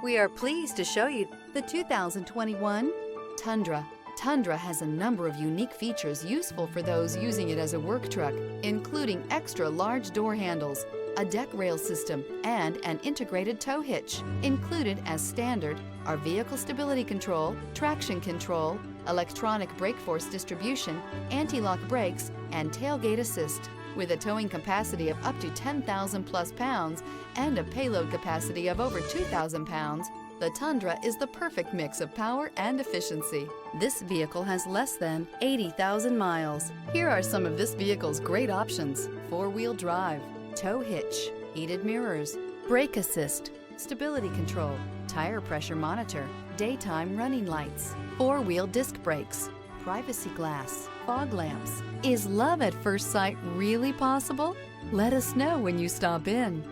We are pleased to show you the 2021 Tundra. Tundra has a number of unique features useful for those using it as a work truck, including extra large door handles, a deck rail system, and an integrated tow hitch. Included as standard are vehicle stability control, traction control, electronic brake force distribution, anti-lock brakes, and tailgate assist. With a towing capacity of up to 10,000 plus pounds and a payload capacity of over 2,000 pounds, the Tundra is the perfect mix of power and efficiency. This vehicle has less than 80,000 miles. Here are some of this vehicle's great options: four-wheel drive, tow hitch, heated mirrors, brake assist, stability control, tire pressure monitor, daytime running lights, four-wheel disc brakes, privacy glass, fog lamps. Is love at first sight really possible? Let us know when you stop in.